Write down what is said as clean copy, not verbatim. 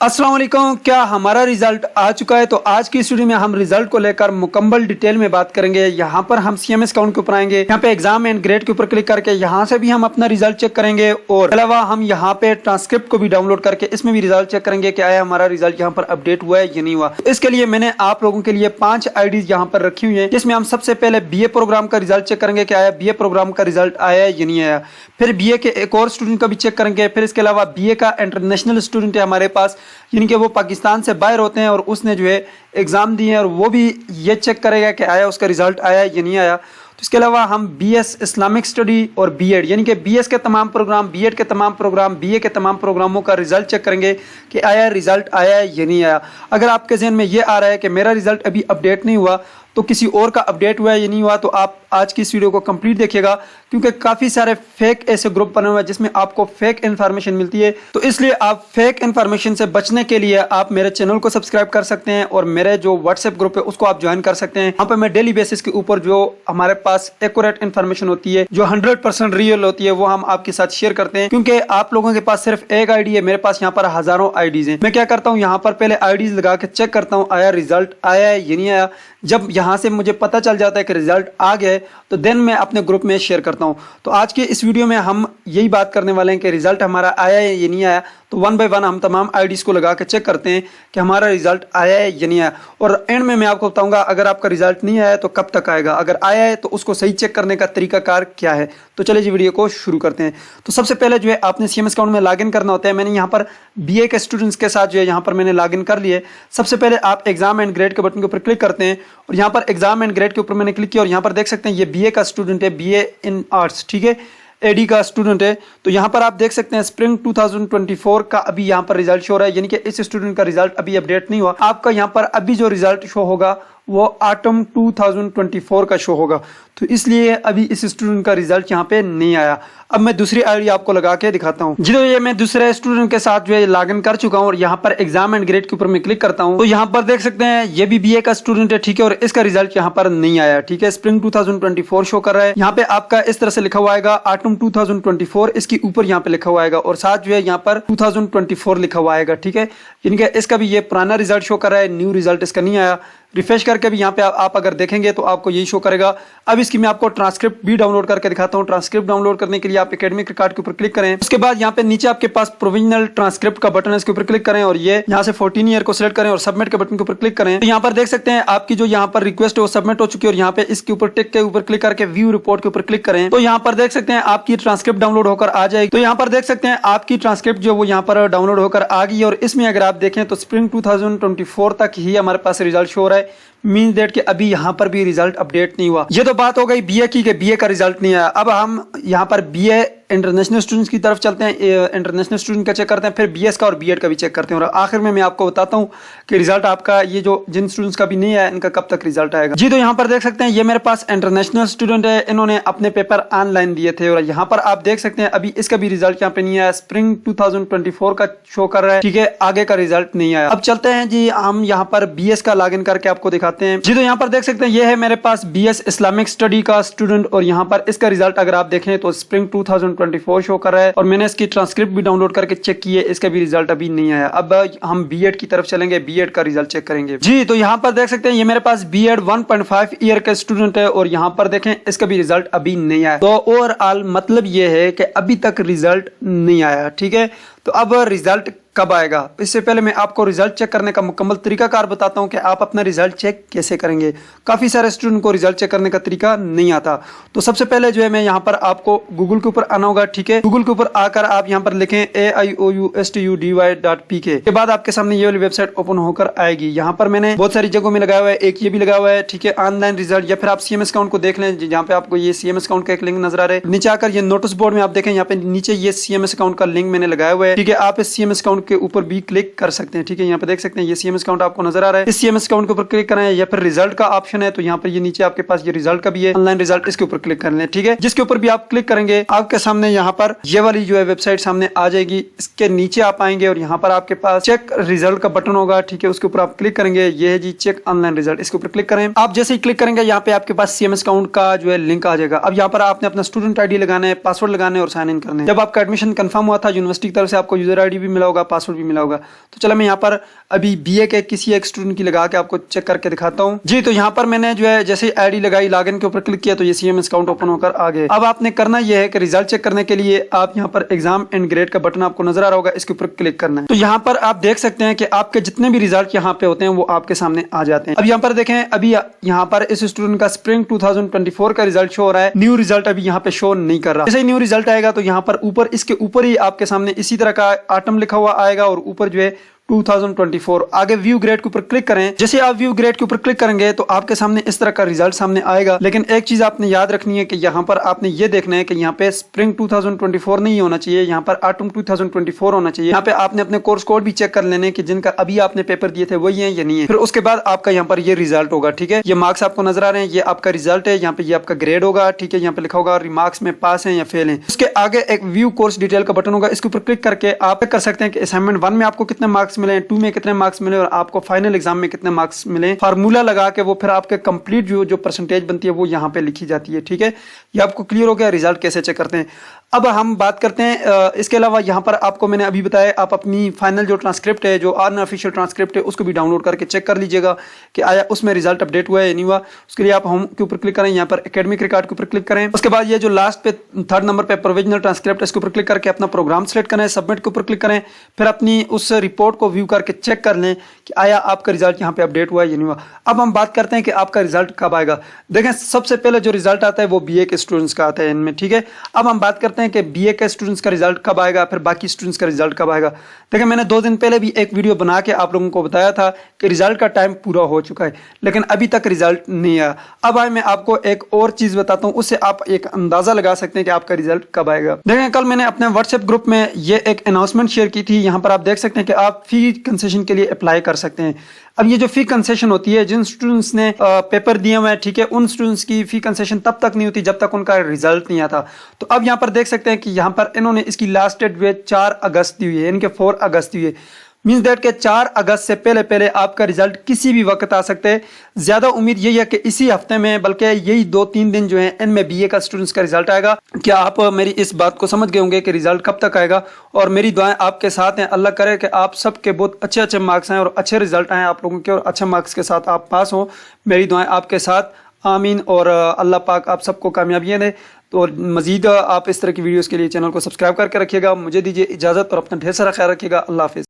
अस्सलाम वालेकुम। क्या हमारा रिजल्ट आ चुका है? तो आज की इस वीडियो में हम रिजल्ट को लेकर मुकम्मल डिटेल में बात करेंगे। यहाँ पर हम सीएमएस काउंट के ऊपर आएंगे, यहाँ पे एग्जाम एंड ग्रेड के ऊपर क्लिक करके यहाँ से भी हम अपना रिजल्ट चेक करेंगे और अलावा हम यहाँ पे ट्रांसक्रिप्ट को भी डाउनलोड करके इसमें भी रिजल्ट चेक करेंगे कि आया हमारा रिजल्ट यहाँ पर अपडेट हुआ है या नहीं हुआ। इसके लिए मैंने आप लोगों के लिए 5 आईडीज यहाँ पर रखी हुई है, जिसमें हम सबसे पहले बीए प्रोग्राम का रिजल्ट चेक करेंगे कि आया बीए प्रोग्राम का रिजल्ट आया है या नहीं आया। फिर बीए के एक और स्टूडेंट का भी चेक करेंगे। फिर इसके अलावा बीए का इंटरनेशनल स्टूडेंट है हमारे पास, यानी कि वो पाकिस्तान से बाहर होते हैं और उसने जो है एग्जाम दिए हैं और वो भी ये चेक करेगा कि आया उसका रिजल्ट आया या नहीं आया। तो इसके अलावा हम बीएस इस्लामिक स्टडी और बीएड यानी कि बीएस के तमाम प्रोग्राम, बीएड के तमाम प्रोग्राम, बीए के तमाम प्रोग्रामों का रिजल्ट चेक करेंगे कि आया रिजल्ट आया या नहीं आया। अगर आपके जहन में ये आ रहा है कि मेरा रिजल्ट अभी अपडेट नहीं हुआ तो किसी और का अपडेट हुआ है या नहीं हुआ, तो आप आज की इस वीडियो को कंप्लीट देखिएगा, क्योंकि काफ़ी सारे फेक ऐसे ग्रुप बने हुए हैं जिसमें आपको फेक इन्फॉर्मेशन मिलती है। तो इसलिए आप फेक इन्फॉर्मेशन से बचने के लिए आप मेरे चैनल को सब्सक्राइब कर सकते हैं और मेरे जो व्हाट्सएप ग्रुप है उसको आप ज्वाइन कर सकते हैं। यहाँ पर मैं डेली बेसिस के ऊपर जो हमारे पास एक्यूरेट इन्फॉर्मेशन होती है, जो 100% रियल होती है, वो हम आपके साथ शेयर करते हैं। क्योंकि आप लोगों के पास सिर्फ एक आईडी है, मेरे पास यहाँ पर हजारों आईडीज हैं। मैं क्या करता हूँ, यहाँ पर पहले आईडीज लगा के चेक करता हूँ आया रिजल्ट आया है या नहीं आया। जब यहाँ से मुझे पता चल जाता है कि रिजल्ट आ गया है तो देन मैं अपने ग्रुप में शेयर करता हूँ। तो आज के इस वीडियो में हम यही बात करने वाले हैं कि रिजल्ट हमारा आया है या नहीं आया। तो 1 बाय 1 हम तमाम आईडीज को लगा के चेक करते हैं कि हमारा रिजल्ट आया है या नहीं आया। और एंड में मैं आपको बताऊंगा अगर आपका रिजल्ट नहीं आया तो कब तक आएगा, अगर आया है तो उसको सही चेक करने का तरीकाकार क्या है। तो चलिए जी वीडियो को शुरू करते हैं। तो सबसे पहले जो है आपने सीएमएस अकाउंट में लॉगिन करना होता है। मैंने यहाँ पर बीए के स्टूडेंट्स के साथ जो है यहाँ पर मैंने लॉगिन कर लिए। सबसे पहले आप एग्जाम एंड ग्रेड के बटन के ऊपर क्लिक करते हैं और यहाँ पर एग्जाम एंड ग्रेड के ऊपर मैंने क्लिक किया और यहाँ पर देख सकते हैं ये बीए का स्टूडेंट है, बीए इन आर्ट्स, ठीक है, एडी का स्टूडेंट है। तो यहाँ पर आप देख सकते हैं स्प्रिंग 2024 का अभी यहाँ पर रिजल्ट शो हो रहा है, यानी कि इस स्टूडेंट का रिजल्ट अभी अपडेट नहीं हुआ। आपका यहाँ पर अभी जो रिजल्ट शो होगा वो ऑटम 2024 का शो होगा, तो इसलिए अभी इस स्टूडेंट का रिजल्ट यहाँ पे नहीं आया। अब मैं दूसरी आईडी आपको लगा के दिखाता हूँ। जी तो ये मैं दूसरे स्टूडेंट के साथ जो है लॉगिन कर चुका हूँ और यहाँ पर एग्जाम एंड ग्रेड के ऊपर मैं क्लिक करता हूँ। तो यहाँ पर देख सकते हैं ये भी बीए का स्टूडेंट है, ठीक है, और इसका रिजल्ट यहाँ पर नहीं आया, ठीक है, स्प्रिंग 2024 शो कर रहा है। यहाँ पे आपका इस तरह से लिखा हुआ आएगा ऑटम 2024, इसके ऊपर यहाँ पे लिखा हुआ आएगा और साथ जो है यहाँ पर 2024 लिखा हुआ आएगा, ठीक है, यानी कि इसका भी ये पुराना रिजल्ट शो कर रहा है, न्यू रिजल्ट इसका नहीं आया। रिफ्रेश करके भी यहाँ पे आप अगर देखेंगे तो आपको यही शो करेगा। अब इसकी मैं आपको ट्रांसक्रिप्ट भी डाउनलोड करके दिखाता हूँ। ट्रांसक्रिप्ट डाउनलोड करने के लिए आप एकेडमिक रिकॉर्ड के ऊपर क्लिक करें, उसके बाद यहाँ पे नीचे आपके पास प्रोविजनल ट्रांसक्रिप्ट का बटन है, इसके ऊपर क्लिक करें और ये यहाँ से 14 ईयर को सिलेक्ट करें और सबमिट के बटन के ऊपर क्लिक करें। तो यहाँ पर देख सकते हैं आपकी जो यहाँ पर रिक्वेस्ट है वो सबमिट हो चुकी है और यहाँ पे इसके ऊपर टिक के ऊपर क्लिक करके व्यू रिपोर्ट के ऊपर क्लिक करें। तो यहाँ पर देख सकते हैं आपकी ट्रांसक्रिप्ट डाउनलोड होकर आ जाएगी। तो यहाँ पर देख सकते हैं आपकी ट्रांसक्रिप्ट जो वो यहाँ पर डाउनलोड होकर आ गई और इसमें अगर आप देखें तो स्प्रिंग 2024 तक ही हमारे पास रिजल्ट शो हो रहा है, मीन्स दैट कि अभी यहाँ पर भी रिजल्ट अपडेट नहीं हुआ। ये तो बात हो गई बीए की, बीए का रिजल्ट नहीं आया। अब हम यहाँ पर बीए इंटरनेशनल स्टूडेंट्स की तरफ चलते हैं, इंटरनेशनल स्टूडेंट का चेक करते हैं, फिर बीएस का और बीएड का भी चेक करते हैं और आखिर में मैं आपको बताता हूँ कि रिजल्ट आपका ये जो जिन स्टूडेंट्स का भी नहीं आया इनका कब तक रिजल्ट आएगा। जी तो यहाँ पर देख सकते हैं ये मेरे पास इंटरनेशनल स्टूडेंट है, इन्होंने अपने पेपर ऑनलाइन दिए थे और यहाँ पर आप देख सकते हैं अभी इसका भी रिजल्ट यहाँ पे नहीं आया, स्प्रिंग 2024 का शो कर रहा है, ठीक है, आगे का रिजल्ट नहीं आया। अब चलते हैं जी हम यहाँ पर बीएस का लॉगिन करके आपको दिखाते हैं। जी तो यहाँ पर देख सकते हैं ये है मेरे पास बीएस इस्लामिक स्टडी का स्टूडेंट और यहाँ पर इसका रिजल्ट अगर आप देखें तो स्प्रिंग 2024 शो कर रहा है और मैंने इसकी ट्रांसक्रिप्ट भी डाउनलोड करके चेक की है, इसका भी रिजल्ट अभी नहीं आया। अब हम बीएड की तरफ चलेंगे, बीएड का रिजल्ट चेक करेंगे। जी तो यहाँ पर देख सकते हैं ये मेरे पास बीएड 1.5 ईयर का स्टूडेंट है और यहाँ पर देखें इसका भी रिजल्ट अभी नहीं आया। तो ओवरऑल मतलब ये है कि अभी तक रिजल्ट नहीं आया, ठीक है। तो अब रिजल्ट कब आएगा, इससे पहले मैं आपको रिजल्ट चेक करने का मुकम्मल तरीकाकार बताता हूं कि आप अपना रिजल्ट चेक कैसे करेंगे। काफ़ी सारे स्टूडेंट को रिजल्ट चेक करने का तरीका नहीं आता। तो सबसे पहले जो है मैं यहाँ पर आपको गूगल के ऊपर आना होगा, ठीक है। गूगल के ऊपर आकर आप यहाँ पर लिखें AIOUSTUDY.PK के बाद आपके सामने ये वाली वेबसाइट ओपन होकर आएगी। यहाँ पर मैंने बहुत सारी जगहों में लगाया हुआ है, एक ये भी लगा हुआ है, ठीक है, ऑनलाइन रिजल्ट, या फिर आप सीएमएस अकाउंट को देख लें जहाँ पे आपको ये सीएमएस अकाउंट का एक लिंक नजर आ रहा है। नीचे आकर ये नोटिस बोर्ड में आप देखें यहाँ पे नीचे ये सीएमएस अकाउंट का लिंक मैंने लगाया हुआ है, ठीक है। आप इस सीएमएस अकाउंट के ऊपर भी क्लिक कर सकते हैं, ठीक है। यहाँ पे देख सकते हैं ये सीएमएस अकाउंट आपको नजर आ रहा है, इस सीएमएस अकाउंट के ऊपर क्लिक करें या फिर रिजल्ट का ऑप्शन है तो यहाँ पर ये नीचे आपके पास ये रिजल्ट का भी है, ऑनलाइन रिजल्ट, इसके ऊपर क्लिक कर लें, ठीक है। जिसके ऊपर भी आप क्लिक करेंगे आपके सामने यहाँ पर ये वाली जो है वेबसाइट सामने आ जाएगी। इसके नीचे आप आएंगे और यहाँ पर आपके पास चेक रिजल्ट का बटन होगा, ठीक है, उसके ऊपर आप क्लिक करेंगे, ये है जी चेक ऑनलाइन रिजल्ट, इसके ऊपर क्लिक करें। आप जैसे ही क्लिक करेंगे यहाँ पे आपके पास सीएमएस अकाउंट का जो है लिंक आ जाएगा। अब यहाँ पर आपने अपना स्टूडेंट आईडी लगाना है, पासवर्ड लगाना है और साइन इन करना है। जब आपका एडमिशन कंफर्म हुआ था यूनिवर्सिटी की तरफ से आपको यूजर आईडी भी मिला होगा, पासवर्ड भी मिला होगा। तो चलो मैं यहाँ पर अभी बीए के किसी एक स्टूडेंट की लगा के आपको चेक करके दिखाता हूँ जी। तो यहाँ पर मैंने जो है जैसे आईडी लगाई, लॉगिन के ऊपर क्लिक किया तो ये CMS अकाउंट ओपन होकर आ गए। अब आपने करना यह है कि रिजल्ट चेक करने के लिए आप यहाँ पर एग्जाम एंड ग्रेड का बटन आपको नजर आ रहा होगा, इसके ऊपर क्लिक करना है। तो यहाँ पर आप देख सकते हैं कि आपके जितने भी रिजल्ट यहाँ पे होते हैं वो आपके सामने आ जाते हैं। अब यहाँ पर देखें, अभी यहाँ पर इस स्टूडेंट का स्प्रिंग 2024 का रिजल्ट शो हो रहा है, न्यू रिजल्ट अभी यहाँ पे शो नहीं कर रहा। जैसे ही न्यू रिजल्ट आएगा तो यहाँ पर ऊपर इसके ऊपर ही आपके सामने इसी तरह का आइटम लिखा हुआ आएगा और ऊपर जो है 2024 आगे व्यू ग्रेड के ऊपर क्लिक करें। जैसे आप व्यू ग्रेड के ऊपर क्लिक करेंगे तो आपके सामने इस तरह का रिजल्ट सामने आएगा। लेकिन एक चीज आपने याद रखनी है कि यहाँ पर आपने ये देखना है कि यहाँ पे स्प्रिंग 2024 नहीं होना चाहिए, यहाँ पर ऑटम 2024 होना चाहिए। यहाँ पे आपने अपने कोर्स कोड भी चेक कर लेने कि जिनका अभी आपने पेपर दिए थे वही है या नहीं है। फिर उसके बाद आपका यहाँ पर ये रिजल्ट होगा, ठीक है। ये मार्क्स आपको नजर आ रहे हैं, ये आपका रिजल्ट है। यहाँ पे ये आपका ग्रेड होगा, ठीक है। यहाँ पे लिखा होगा रिमार्क्स में पास है या फेल है। उसके आगे एक व्यू कोर्स डिटेल का बटन होगा, इसके ऊपर क्लिक करके आप कर सकते हैं कि असाइनमेंट 1 में आपको कितने मार्क्स मिले, 2 में कितने मार्क्स मिले और आपको फाइनल एग्जाम में कितने मार्क्स मिले। फार्मूला लगा के वो फिर आपके कंप्लीट जो परसेंटेज बनती है वो यहाँ पे लिखी जाती है, ठीक है। ये आपको क्लियर हो गया रिजल्ट कैसे चेक करते हैं। अब हम बात करते हैं इसके अलावा यहाँ पर आपको मैंने अभी बताया, आप अपनी फाइनल जो ट्रांसक्रिप्ट है, जो अनऑफिशियल ट्रांसक्रिप्ट है, उसको भी डाउनलोड करके चेक कर लीजिएगा कि आया उसमें रिजल्ट अपडेट हुआ है या नहीं हुआ। उसके लिए आप होम के ऊपर क्लिक करें, यहाँ पर एकेडमिक रिकॉर्ड के ऊपर क्लिक करें। उसके बाद ये जो लास्ट पे 3rd नंबर पे प्रोविजनल ट्रांसक्रिप्ट, इसके ऊपर क्लिक करके अपना प्रोग्राम सेलेक्ट करें, सबमिट के ऊपर क्लिक करें। फिर अपनी उस रिपोर्ट को व्यू करके चेक कर लें कि आया आपका रिजल्ट यहाँ पे अपडेट हुआ है या नहीं हुआ। अब हम बात करते हैं कि आपका रिजल्ट कब आएगा। देखें, सबसे पहले जो रिजल्ट आता है वो बीए के स्टूडेंट्स का आता है इनमें, ठीक है। अब हम बात करते हैं कि बीए के स्टूडेंट्स का रिजल्ट कब आएगा, फिर बाकी स्टूडेंट्स का रिजल्ट कब आएगा। देखिए, मैंने 2 दिन पहले भी एक वीडियो बना के आप लोगों को बताया था कि रिजल्ट का टाइम पूरा हो चुका है, लेकिन अभी तक रिजल्ट नहीं आया। अब आए मैं आपको एक और चीज बताता हूँ, उससे आप एक अंदाजा लगा सकते हैं कि आपका रिजल्ट कब आएगा। देखें, कल मैंने अपने व्हाट्सएप ग्रुप में ये एक अनाउंसमेंट शेयर की थी। यहाँ पर आप देख सकते हैं कि आप फी कंसेशन के लिए अप्लाई कर सकते हैं। अब ये जो फी कंसेशन होती है, जिन स्टूडेंट्स ने पेपर दिए हुए हैं, ठीक है, उन स्टूडेंट्स की फी कंसेशन तब तक नहीं होती जब तक उनका रिजल्ट नहीं आता। तो अब यहाँ पर देख सकते हैं कि यहाँ पर इन्होंने इसकी लास्ट डेट 4 अगस्त दी हुई है, इनके 4 अगस्त दी हुई है। मीन्स दैट के 4 अगस्त से पहले पहले आपका रिजल्ट किसी भी वक्त आ सकते हैं। ज्यादा उम्मीद यही है कि इसी हफ्ते में, बल्कि यही 2-3 दिन जो है इनमें बीए का स्टूडेंट्स का रिजल्ट आएगा। क्या आप मेरी इस बात को समझ गए होंगे कि रिजल्ट कब तक आएगा? और मेरी दुआएं आपके साथ हैं। अल्लाह करे कि आप सबके बहुत अच्छे अच्छे मार्क्स आए और अच्छे रिजल्ट आए आप लोगों के, और अच्छे मार्क्स के साथ आप पास हो। मेरी दुआएं आपके साथ, आमीन। और अल्लाह पाक आप सबको कामयाबियां दे। तो मजीद आप इस तरह की वीडियोस के लिए चैनल को सब्सक्राइब करके रखिएगा। मुझे दीजिए इजाजत और अपना ढेर सारा ख्याल रखिएगा। अल्लाह हाफिज़।